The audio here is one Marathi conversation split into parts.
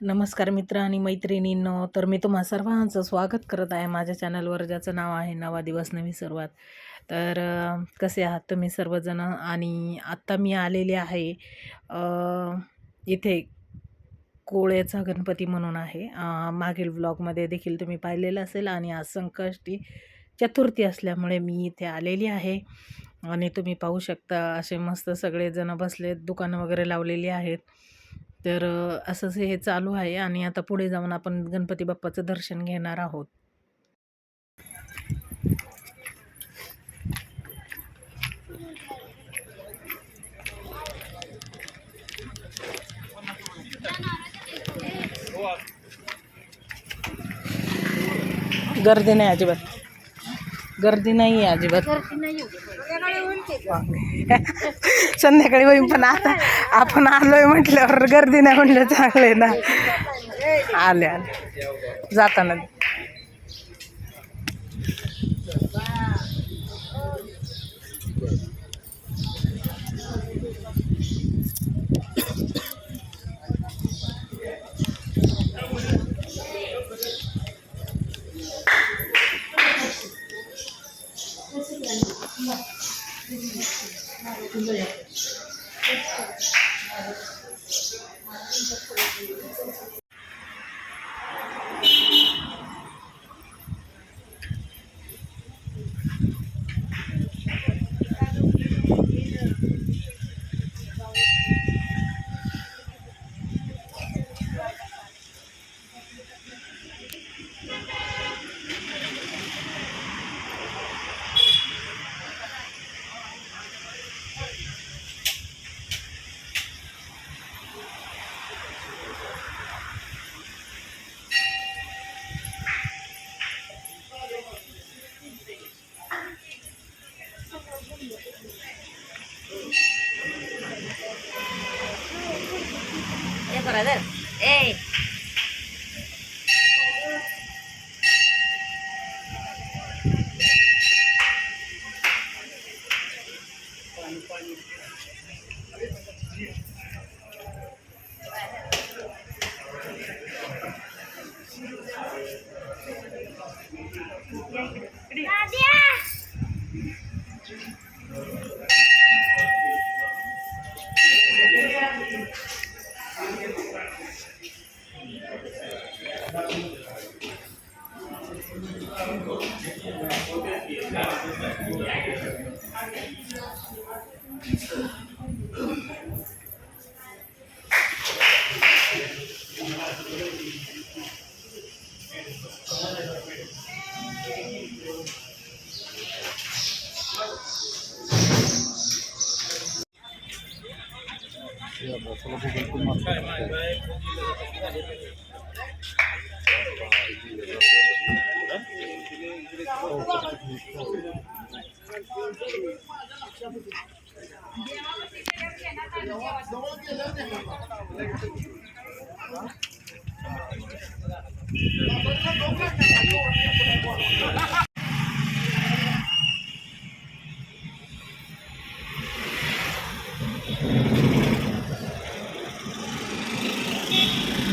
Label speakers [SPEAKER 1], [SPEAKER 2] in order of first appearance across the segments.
[SPEAKER 1] नमस्कार मित्र आणि मैत्रिणींनो. तर मी तुम्हा सर्वांचं स्वागत करत आहे माझ्या चॅनलवर, ज्याचं नाव आहे नवा दिवस नवी सुरुवात. तर कसे आहात तुम्ही सर्वजण? आणि आत्ता मी आलेले आहे इथे कोळ्याचा गणपती म्हणून आहे. मागील व्लॉगमध्ये देखील तुम्ही पाहिलेलं असेल. आणि आज संकष्टी चतुर्थी असल्यामुळे मी इथे आलेली आहे. आणि तुम्ही पाहू शकता असे मस्त सगळेजण बसलेत, दुकानं वगैरे लावलेली आहेत. तर असंच हे चालू आहे. आणि आता पुढे जाऊन आपण गणपती बाप्पाचं दर्शन घेणार आहोत. गर्दी नाही अजिबात, गर्दी नाही आहे अजिबात. संध्याकाळी होईल, पण आता आपण आलोय म्हटल्यावर गर्दी नाही म्हटलं चांगले ना. आले आले जाताना.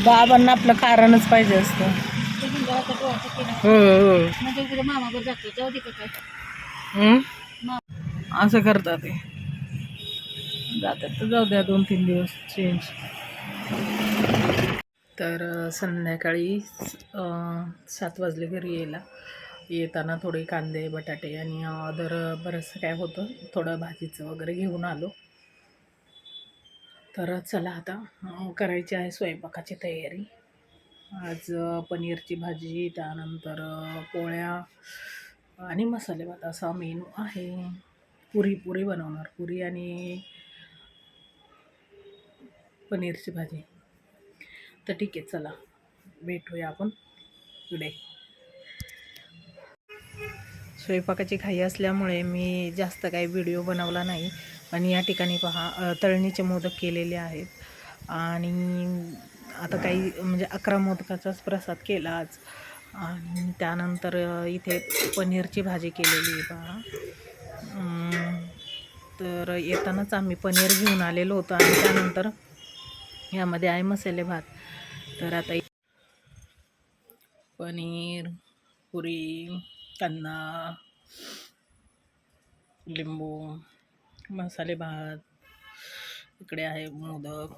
[SPEAKER 1] बाबांना आपलं कारणच पाहिजे असतं. असं करतात ते. जातात तर जाऊ द्या 2-3 दिवस चेंज. तर संध्याकाळी 7 वाजले घरी यायला. येताना थोडे कांदे बटाटे आणि अदर बरंचसं काय होतं, थोडं भाजीचं वगैरे घेऊन आलो. तर चला आता करायची आहे स्वयंपाकाची तयारी. आज पनीरची भाजी, त्यानंतर पोळ्या आणि मसाले भात असा मेनू आहे. पुरी बनवणार, पुरी आणि पनीरची भाजी. तर ठीक आहे, चला भेटूया आपण पुढे. स्वयंपाकाची घाई असल्यामुळे मी जास्त काही व्हिडिओ बनवला नाही. पण या ठिकाणी पहा, तळणीचे मोदक केलेले आहेत. आणि आता काही म्हणजे 11 मोदकाचाच प्रसाद केला आज. आणि त्यानंतर इथे पनीरची भाजी केलेली आहे पहा. तर येतानाच आम्ही पनीर घेऊन आलेलो होतो. आणि त्यानंतर यामध्ये आहे मसाले भात. तर आता पनीर, पुरी, कांदा, लिंबू, मसाले भात, इकडे आहे मोदक.